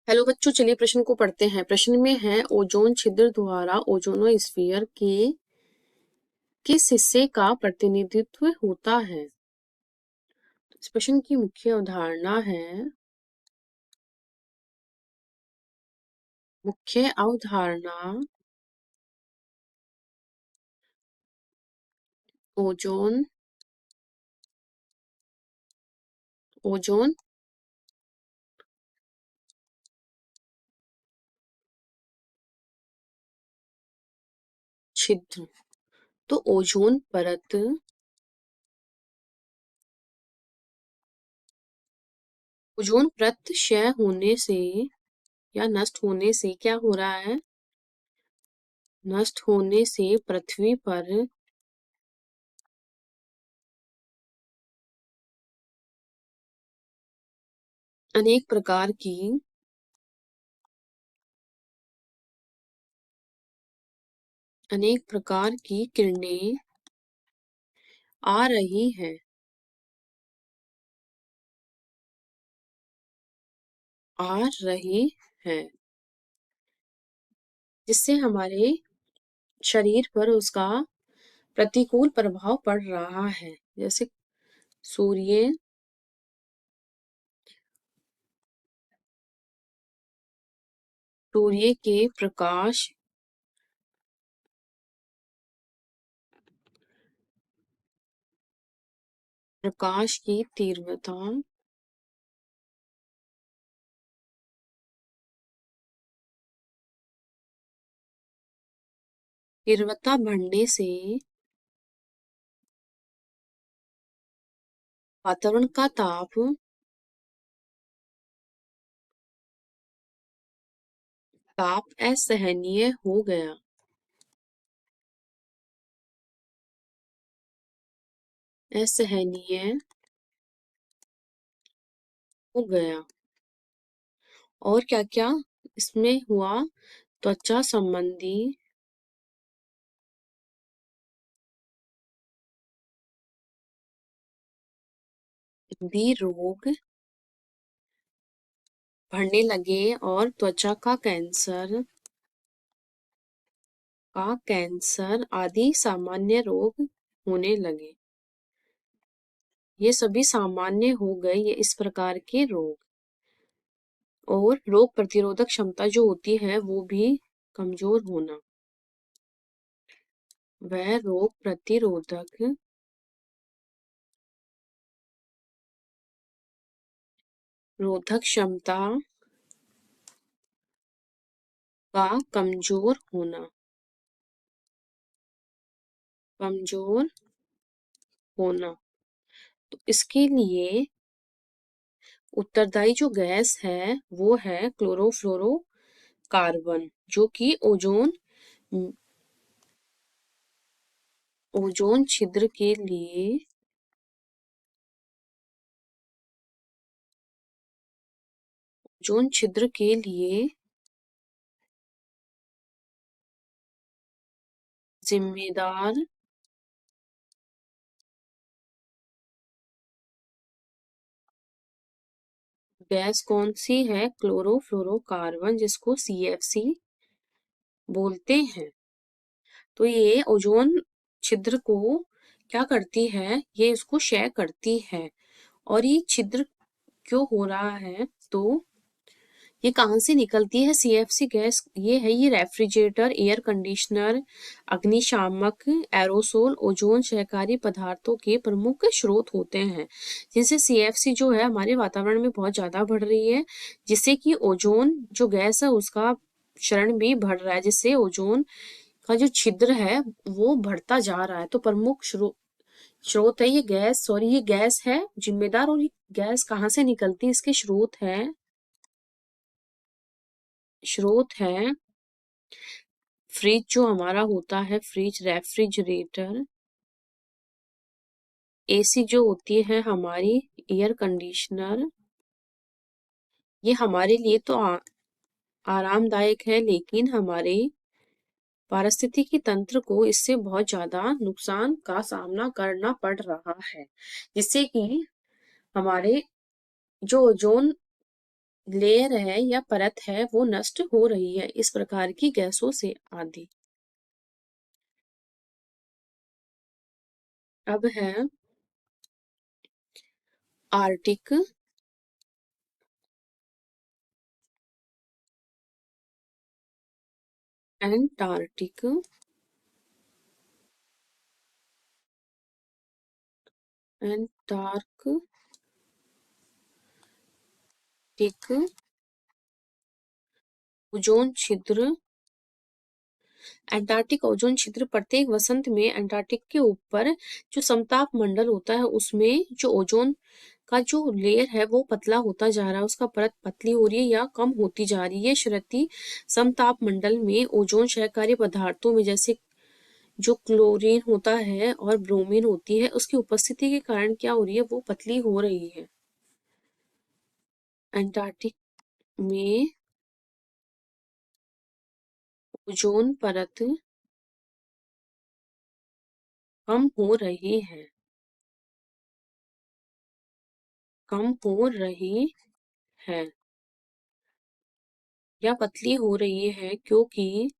Hello बच्चों, चलिए प्रश्न को पढ़ते हैं। प्रश्न में है ओजोन छिद्र द्वारा ओजोनोस्फीयर के किस हिस्से का प्रतिनिधित्व होता है। इस प्रश्न की मुख्य अवधारणा है मुख्य अवधारणा ओजोन ओजोन छिद्र। तो ओजोन परत क्षय होने से या नष्ट होने से क्या हो रहा है? नष्ट होने से पृथ्वी पर अनेक प्रकार की किरणें आ रही हैं आ रही है जिससे हमारे शरीर पर उसका प्रतिकूल प्रभाव पड़ रहा है। जैसे सूर्य सूर्य के प्रकाश की तीव्रता बढ़ने से वातावरण का ताप असहनीय हो गया। असहनीय हो गया। और क्या क्या इसमें हुआ? त्वचा संबंधी भी रोग बढ़ने लगे और त्वचा का कैंसर आदि सामान्य रोग होने लगे। ये सभी सामान्य हो गए, ये इस प्रकार के रोग। और रोग प्रतिरोधक क्षमता जो होती है वो भी कमजोर होना। वह रोग प्रतिरोधक क्षमता का कमजोर होना। तो इसके लिए उत्तरदायी जो गैस है वो है क्लोरोफ्लोरोकार्बन, जो कि ओजोन छिद्र के लिए जिम्मेदार गैस कौन सी है? क्लोरोफ्लोरोकार्बन, जिसको CFC बोलते हैं। तो ये ओजोन छिद्र को क्या करती है? ये इसको क्षय करती है। और ये छिद्र क्यों हो रहा है? तो ये कहाँ से निकलती है CFC गैस? ये रेफ्रिजरेटर, एयर कंडीशनर, अग्निशामक, एरोसोल ओजोन क्षयकारी पदार्थों के प्रमुख स्रोत होते हैं, जिनसे CFC जो है हमारे वातावरण में बहुत ज्यादा बढ़ रही है, जिससे कि ओजोन जो गैस है उसका क्षरण भी बढ़ रहा है, जिससे ओजोन का जो छिद्र है वो बढ़ता जा रहा है। तो प्रमुख स्रोत है ये गैस है जिम्मेदार। और ये गैस कहाँ से निकलती है? इसके स्रोत है फ्रिज जो हमारा होता है, रेफ्रिजरेटर, AC जो होती है हमारी, एयर कंडीशनर। ये हमारे लिए तो आरामदायक है, लेकिन हमारे पारिस्थितिकी तंत्र को इससे बहुत ज्यादा नुकसान का सामना करना पड़ रहा है, जिससे कि हमारे जो ओजोन लेयर है या परत है वो नष्ट हो रही है इस प्रकार की गैसों से आदि। अब है आर्टिक, एंटार्क्टिक, एंटार्कटिक, ओजोन छिद्र। एंटार्क्टिक ओजोन छिद्र प्रत्येक वसंत में एंटार्क्टिक के ऊपर जो समताप मंडल होता है उसमें जो ओजोन का जो लेयर है वो पतला होता जा रहा है, उसका परत पतली हो रही है या कम होती जा रही है। श्रुति समताप मंडल में ओजोन क्षयकारी पदार्थों में जैसे जो क्लोरीन होता है और ब्रोमीन होती है उसकी उपस्थिति के कारण क्या हो रही है, वो पतली हो रही है। एंटार्क्टिक में ओजोन परत कम हो रही है, कम हो रही है या पतली हो रही है क्योंकि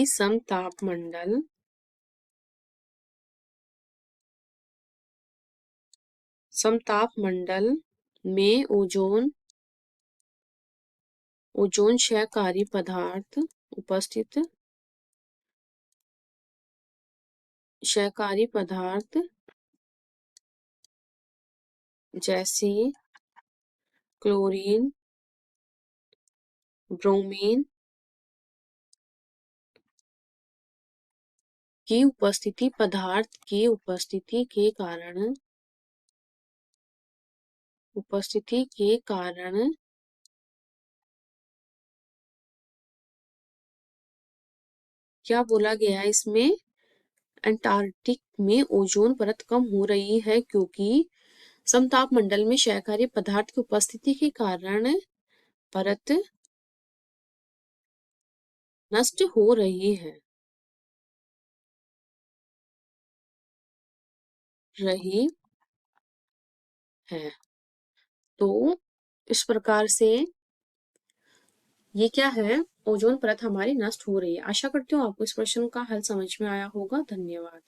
समताप मंडल में ओजोन क्षयकारी पदार्थ उपस्थित क्षयकारी पदार्थ जैसे क्लोरीन, ब्रोमीन की उपस्थिति के कारण क्या बोला गया है इसमें, अंटार्कटिक में ओजोन परत कम हो रही है क्योंकि समताप मंडल में क्षयकारी पदार्थ की उपस्थिति के कारण परत नष्ट हो रही है। तो इस प्रकार से ये क्या है, ओजोन परत हमारी नष्ट हो रही है। आशा करती हूँ आपको इस प्रश्न का हल समझ में आया होगा। धन्यवाद।